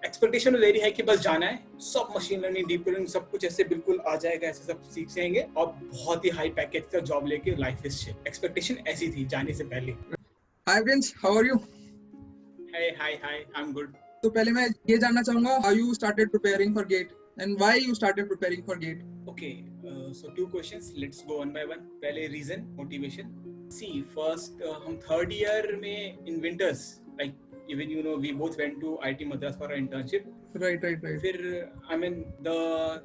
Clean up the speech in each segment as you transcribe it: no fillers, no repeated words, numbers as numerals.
Expectation very है कि बस जाना है, सब मशीन लर्निंग, डीप लर्निंग, सब कुछ ऐसे बिल्कुल आ जाएगा, ऐसे सब सीख जाएंगे और बहुत ही हाई पैकेज का जॉब लेके लाइफ इज शिट। एक्सपेक्टेशन ऐसी थी जाने से पहले। Hi Prince, how are you? Hi, I am good. तो पहले मैं ये जानना चाहूंगा how you started preparing for GATE and why you started preparing for GATE. Okay, so 2 questions, let's go one by one. पहले रीजन, मोटिवेशन। See, first हम third year में in winters, like even you know we both went to IIT Madras for our internship. Right. फिर I mean the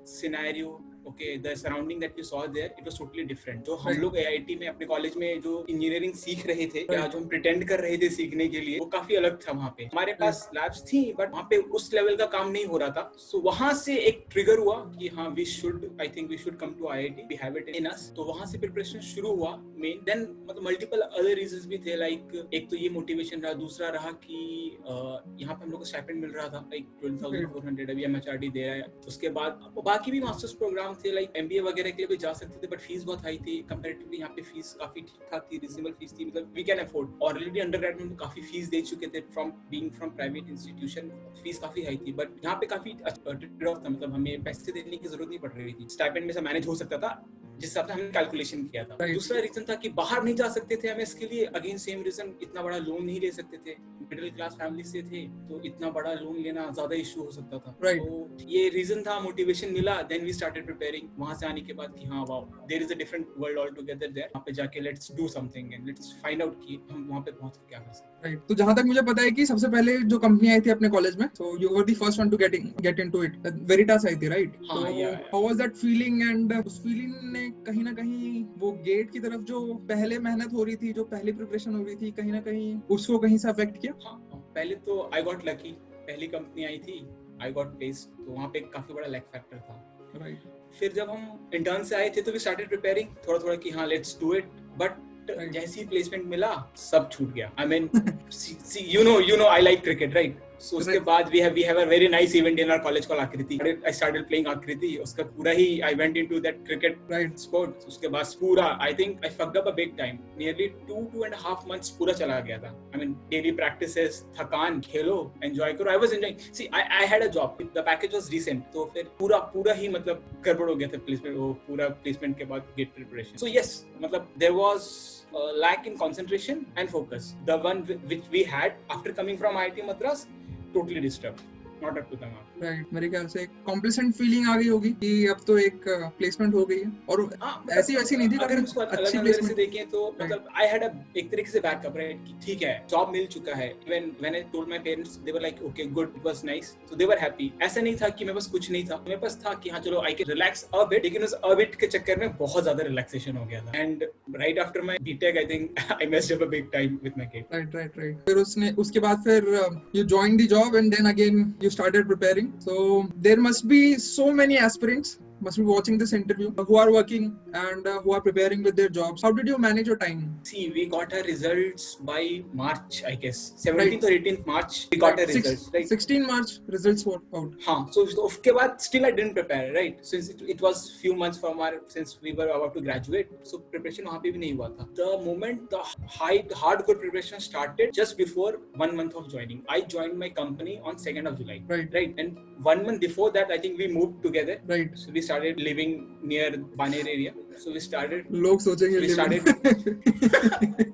scenario, okay, the surrounding that we saw there, it was totally different. जो हम लोग AIT में अपने college में जो engineering सीख रहे थे या जो हम प्रिटेंड कर रहे थे सीखने के लिए, वो काफी अलग था। वहाँ पे हमारे पास लैब्स थी बट वहाँ पे उस लेवल का काम नहीं हो रहा था। सो वहाँ से एक ट्रिगर हुआ कि हाँ we should come to IIT, we have it in us. तो वहाँ से प्रिपरेशन शुरू हुआ मेन। देन मतलब मल्टीपल अदर रीजंस भी थे, लाइक एक तो ये मोटिवेशन रहा, दूसरा रहा कि यहाँ पे हम लोग को स्टाइपेंड मिल रहा था लाइक 12,400, अभी MHRD दे रहा है। उसके बाद बाकी भी मास्टर्स प्रोग्राम थे, लाइक MBA वगैरह के लिए भी जा सकते थे बट फीस बहुत हाई थी कंपैरेटिवली। यहाँ पे फीस काफी ठीक ठाक थी, रिजनेबल फीस थी, मतलब we can afford. Already undergrad में काफी फीस दे चुके थे फ्रॉम प्राइवेट इंस्टीट्यूशन, फीस काफी हाई थी बट यहाँ पे काफी ट्रेड ऑफ था, मतलब हमें पैसे देने की जरूरत नहीं पड़ रही थी, स्टाइपेंड में से मैनेज हो सकता था जिस हिसाब से हमने कैलकुलेशन किया था। दूसरा रीजन था कि बाहर नहीं जा सकते थे MS के लिए, अगेन सेम रीजन, इतना बड़ा लोन नहीं ले सकते थे, मिडिल क्लास फैमिली से थे तो इतना बड़ा लोन लेना ज्यादा इशू हो सकता था। तो ये रीजन था, मोटिवेशन मिला, देन वी स्टार्टेड प्रिपेयरिंग। वहां से आने के बाद कि हाँ wow, there is a different world all together there, वहां पे जाके let's do something and let's find out कि हम वहां पे पहुंच के क्या कर सकते हैं। तो जहां तक मुझे पता है कि सबसे पहले जो कंपनी आई थी अपने कॉलेज में, so you were the first one to get into it, Veritas आई थी, right? हाँ, so how was that feeling? and उस फीलिंग ने कहीं ना कहीं वो गेट की तरफ जो पहले मेहनत हो रही थी, जो पहली प्रिपरेशन हो रही थी, कहीं ना कहीं उसको कहीं से अफेक्ट किया? हाँ, पहले तो आई गॉट लकी, पहली कंपनी आई थी, आई गॉट प्लेस्ड, तो वहाँ पे काफी बड़ा लक फैक्टर था। फिर जब हम इंटर्न से आए थे तो वी स्टार्टेड प्रिपेयरिंग थोड़ा कि हाँ लेट्स डू इट, बट जैसी प्लेसमेंट मिला सब छूट गया। I mean you know I like cricket, right? So उसके बाद we have a very nice event in our college called Akriti. I started playing Akriti. उसका पूरा ही I went into that cricket sport. उसके बाद पूरा I think I fucked up a big time. Nearly 2.5 months पूरा चला गया था। I mean daily practices, थकान, खेलो, enjoy करो। I was enjoying. See, I had a job. The package was decent. तो फिर पूरा ही मतलब गड़बड़ हो गया था प्लेसमेंट, वो पूरा प्लेसमेंट के बाद गेट प्रिपरेशन। So yes, मतलब there was lack in concentration and focus. The one which we had after coming from IIT Madras, totally disturbed, not up to the mark. Right. मेरे ख्याल से कॉम्प्लिसेंट feeling आ गई होगी कि अब तो एक प्लेसमेंट हो गई है, और ऐसी वैसी नहीं थी, अगर उसको अच्छी नजर से देखें तो मतलब I had एक तरीके से बैकअप, राइट, कि ठीक है जॉब मिल चुका है। Even when I told my parents, they were like okay good, it was nice, so they were happy. ऐसा नहीं था कि मेरे पास कुछ नहीं था, मेरे पास था कि हाँ चलो I can relax a bit, लेकिन उस a bit के चक्कर में बहुत ज्यादा रिलैक्सेशन हो गया था। And right after my BTech I think I messed up a big time with my kid. Right. फिर उसके बाद फिर you joined the job and then again you started preparing. So there must be so many aspirants must be watching this interview who are working and who are preparing with their jobs. How did you manage your time? See, we got our results by March, I guess 17th or 18th March we got our results, right? 16 March results were out. हाँ, so उसके बाद still I didn't prepare, right? Since it was few months from since we were about to graduate, so preparation वहाँ पे भी नहीं हुआ था। The moment the hardcore preparation started just before 1 month of joining. I joined my company on 2nd of July, right? And 1 month before that I think we moved together, right? So we started living near Baner area. So we started. लोग सोचेंगे we started.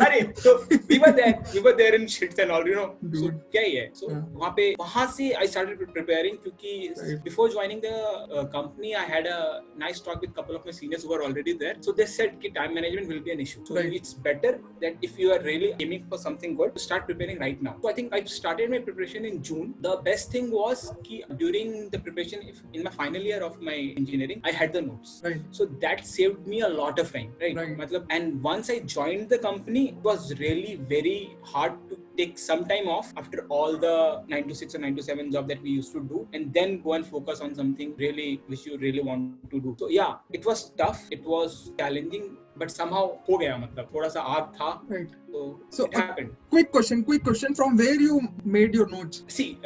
अरे so we were there in shits and all, you know. So क्या ही है? So वहाँ से I started preparing क्योंकि before joining the company I had a nice talk with couple of my seniors who were already there. So they said कि time management will be an issue. So it's better that if you are really aiming for something good, to start preparing right now. So I think I started my preparation in June. The best thing was कि during the preparation, in my final year of my engineering, I had the notes. Right. So that saved me a lot of time, right? Matlab, and once I joined the company, it was really very hard to take some time off after all the 9 to 6 or 9 to 7 job that we used to do, and then go and focus on something really which you really want to do. So yeah, it was tough, it was challenging, but somehow हो गया, मतलब थोड़ा सा आग था, right? So it happened. Quick question, from where you made your notes? See,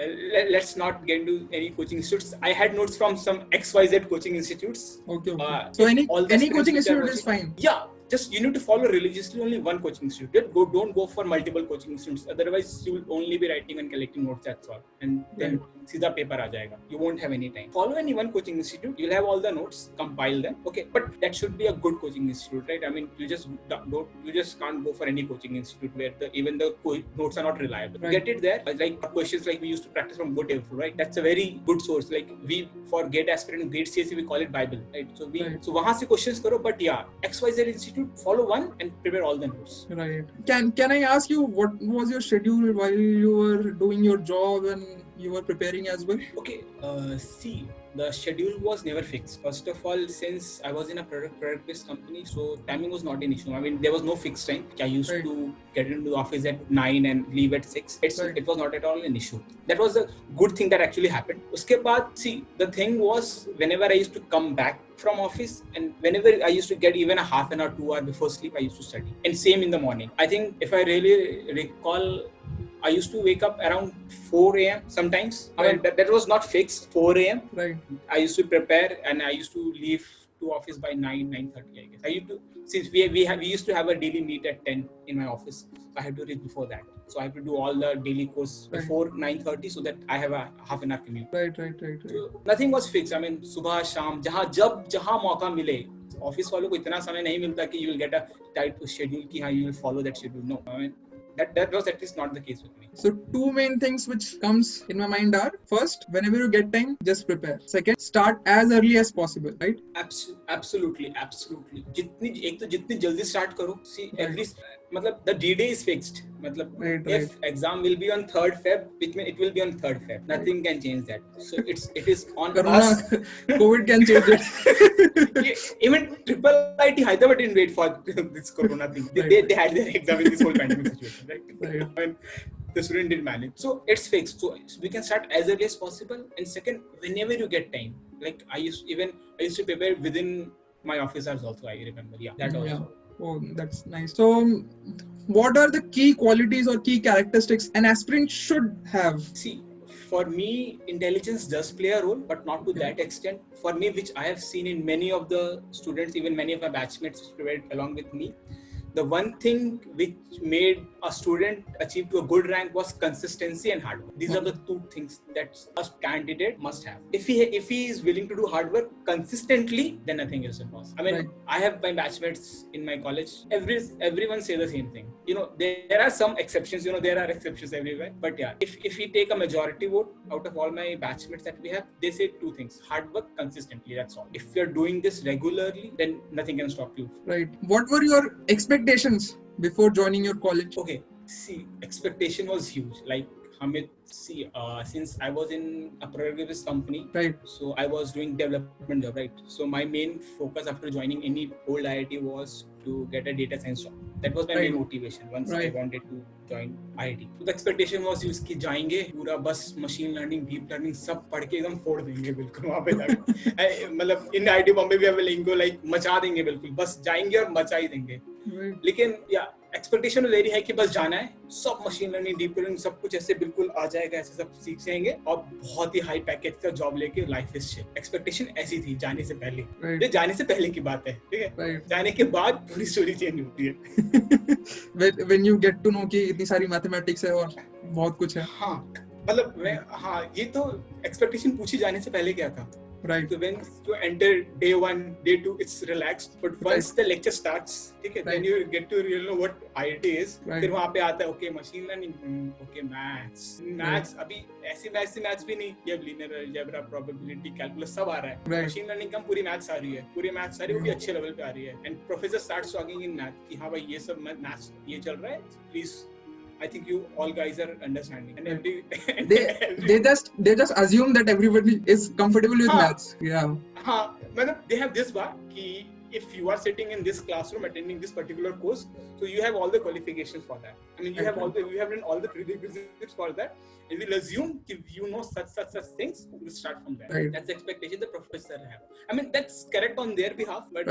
let's not get into any coaching institutes. I had notes from some XYZ coaching institutes. Okay. So any coaching institute is fine? Yeah, just you need to follow religiously only one coaching institute. Don't go for multiple coaching institutes. Otherwise, you will only be writing and collecting notes. That's all. And then सीधा paper आ जाएगा. You won't have any time. Follow any one coaching institute. You'll have all the notes, compile them. Okay, but that should be a good coaching institute, right? I mean, you just can't go for any coaching institute where even the notes are not reliable. Right. Get it there. Like questions like we used to practice from GoTable, right? That's a very good source. Like we for GATE aspirant, GATE CSE, we call it Bible, right? So so वहाँ से questions करो. But yeah, XYZ institute, follow one and prepare all the notes. Right. Can I ask you what was your schedule while you were doing your job and you were preparing as well? Okay. See, the schedule was never fixed. First of all, since I was in a product-based company, so timing was not an issue. I mean, there was no fixed time. I used to get into the office at 9 and leave at 6. It was not at all an issue. That was a good thing that actually happened. Uske baad, see, the thing was, whenever I used to come back from office and whenever I used to get even a half an hour, 2 hours before sleep, I used to study. And same in the morning. I think if I really recall, I used to wake up around 4 a.m. sometimes. I mean, that was not fixed, 4 a.m. Right. I used to prepare and I used to leave to office by 9:30, I guess. I used to, since we used to have a daily meet at 10 in my office. So I had to reach before that. So I have to do all the daily course before 9:30 so that I have a half an hour commute. Right. So nothing was fixed. I mean, सुबह शाम जहाँ मौका मिले. Office वालों को इतना समय नहीं मिलता कि you will get a tight schedule कि हाँ you will follow that schedule. No, I mean, that was at least not the case with me. So two main things which comes in my mind are, first, whenever you get time, just prepare. Second, start as early as possible, right? Absolutely. जितनी जल्दी start करो. See, at least मतलब the D-Day is fixed. मतलब if exam will be on 3rd Feb, which means it will be on 3rd Feb. Nothing can change that. So it is on us. COVID can change it. Even Triple IT Hyderabad didn't wait for this Corona thing. They had their exam in this whole pandemic situation, right? And the student didn't manage. So it's fixed. So we can start as early as possible. And second, whenever you get time, like I used to prepare within my office hours also. I remember, that also. Yeah. Oh, that's nice. So, what are the key qualities or key characteristics an aspirant should have? See, for me, intelligence does play a role, but not to that extent. For me, which I have seen in many of the students, even many of my batchmates prepared along with me, the one thing which made a student achieve to a good rank was consistency and hard work. These are the two things that a candidate must have. If he is willing to do hard work consistently, then nothing else is possible. I mean, I have my batchmates in my college. Everyone say the same thing. There are some exceptions. There are exceptions everywhere. But yeah, if we take a majority vote out of all my batchmates that we have, they say two things: hard work consistently. That's all. If you're doing this regularly, then nothing can stop you. Right. What were your expectations before joining your college? Okay, see, expectation was huge. Like Hamid, since I was in a product-based company, right? So I was doing development job, right? So my main focus after joining any old IIT was to get a data science job. That was my main motivation once I wanted to join IIT. So the expectation was कि जाएंगे पूरा बस machine learning, deep learning सब पढ़ के एकदम फोड़ देंगे बिल्कुल वहाँ पे जाके. मतलब in IIT Bombay we have a lingo like मचा देंगे बिल्कुल, बस जाएंगे और मचा ही देंगे. लेकिन एक्सपेक्टेशन वेरी है कि बस जाना है, सब मशीन लर्निंग, डीप लर्निंग सब कुछ ऐसे बिल्कुल आ जाएगा, ऐसे सब सीख जाएंगे और बहुत ही हाई पैकेज का जॉब लेके लाइफ इज चिल. एक्सपेक्टेशन ऐसी थी जाने से पहले. ये जाने से पहले की बात है, ठीक है? जाने के बाद पूरी स्टोरी चेंज होती है. When you get to know कि इतनी सारी मैथमेटिक्स है और बहुत कुछ है. हाँ, मतलब ये तो एक्सपेक्टेशन पूछी जाने से पहले क्या था. Right. So when you enter day 1, day 2, it's relaxed. But once the lecture starts, okay, then you get to really know what IIT is. फिर वहाँ पे आता है, okay, machine learning, okay, maths. अभी ऐसी maths भी नहीं. ये linear algebra, probability, calculus सब आ रहा है. Machine learning कम पूरी maths आ रही है. पूरी maths आ रही है, वो भी अच्छे level पे आ रही है. And professor starts talking in math कि हाँ भाई ये सब maths ये चल रहा है. Please. I think you all guys are understanding, and they just assume that everybody is comfortable with maths. Yeah. They have this bar कि if you are sitting in this classroom attending this particular course, so you have all the qualifications for that. I mean, you have done all the prerequisites for that, and we'll assume if you know such things, we'll start from there. Right. That's the expectation the professor have. I mean, that's correct on their behalf, but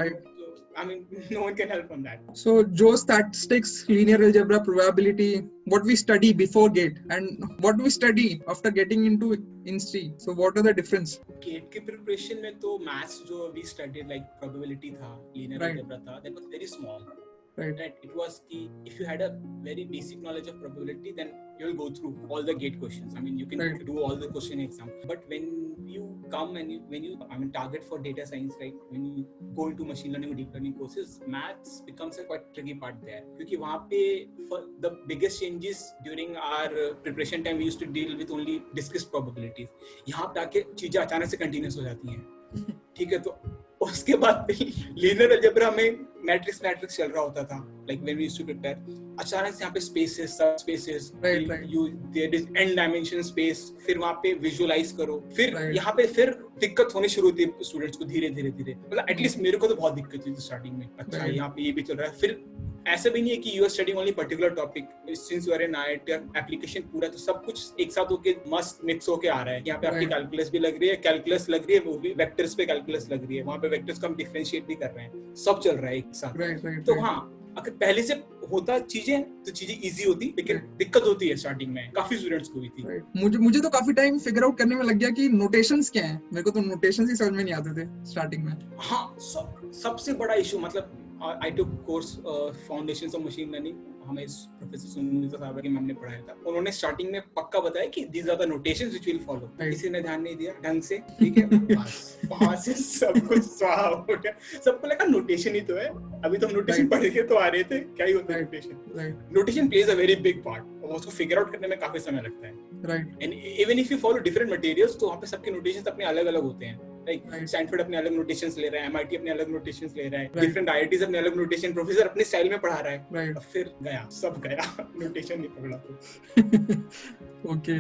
I mean, no one can help on that. So, जो statistics, linear algebra, probability what we study before GATE and what we study after getting into INSTI. So what are the difference? GATE के preparation में तो maths जो we studied like probability था, linear Right. Algebra था, that was very small. Right. Right, it was key. If you had a very basic knowledge of probability, then you will go through all the gate questions. I mean, you can Right. do all the question exam. But when you come and when you target for data science, right? When you go into machine learning or deep learning courses, maths becomes a quite tricky part there. क्योंकि वहाँ पे for the biggest changes during our preparation time, we used to deal with only discrete probabilities. यहाँ पे आके चीजें अचानक से continuous हो जाती हैं. ठीक है, तो उसके बाद लीनियर अलजेब्रा में मैट्रिक्स चल रहा होता था, like when we used to prepare. अचानक से यहाँ पे स्पेसेस, सब spaces, you there is n dimension space, फिर वहाँ पे विजुअलाइज करो, फिर यहाँ पे फिर दिक्कत होने शुरू होती है स्टूडेंट्स को धीरे धीरे. मतलब एटलीस्ट मेरे को तो बहुत दिक्कत हुई थी स्टार्टिंग में. अच्छा यहाँ पे ये भी चल रहा है. फिर ऐसा भी नहीं है कि you are studying only particular topic. Since you are in IIT application पूरा, तो सब कुछ एक साथ होके मस्त मिक्स होके आ रहा है. यहाँ पे आपकी कैलकुलस भी लग रही है, कैलकुलस लग रही है, वो भी वेक्टर्स पे कैलकुलस लग रही है, वहाँ पे वेक्टर्स को हम डिफरेंशिएट भी कर रहे हैं, सब चल रहा है एक साथ. तो हाँ, अगर पहले से होता चीजें तो चीजें इजी होती, लेकिन दिक्कत होती है स्टार्टिंग में. काफी स्टूडेंट्स को भी थी. मुझे तो काफी टाइम फिगर आउट करने में लग गया कि नोटेशंस क्या हैं. मेरे को तो नोटेशंस ही समझ में नहीं आते थे स्टार्टिंग में. हाँ, सबसे बड़ा इशू, मतलब I took course Foundations of Machine Learning. हमें प्रोफेसर सुनीता साहब के मैम ने पढ़ाया था. उन्होंने स्टार्टिंग में पक्का बताया कि these are the notations which we'll follow. किसी ने ध्यान नहीं दिया ढंग से, ठीक है, बस वहाँ से सब कुछ स्वाहा हो गया. सबको लगा नोटेशन ही तो है, अभी तो हम नोटेशन पढ़ के तो आ रहे थे, क्या ही होता है notation. Notation plays a very big part, और उसको फिगर आउट करने में काफी समय लगता है. Right. And even if you follow different materials, तो वहाँ पे सबके नोटेशंस अपने अलग अलग होते हैं. लाइक स्टैनफोर्ड अपने अलग नोटेशंस ले रहा है, एमआईटी अपने अलग नोटेशंस ले रहा है, डिफरेंट आईआईटीज अपने अलग नोटेशन, प्रोफेसर अपने स्टाइल में पढ़ा रहा है. फिर गया, सब गया, नोटेशन नहीं पकड़ा तो. ओके.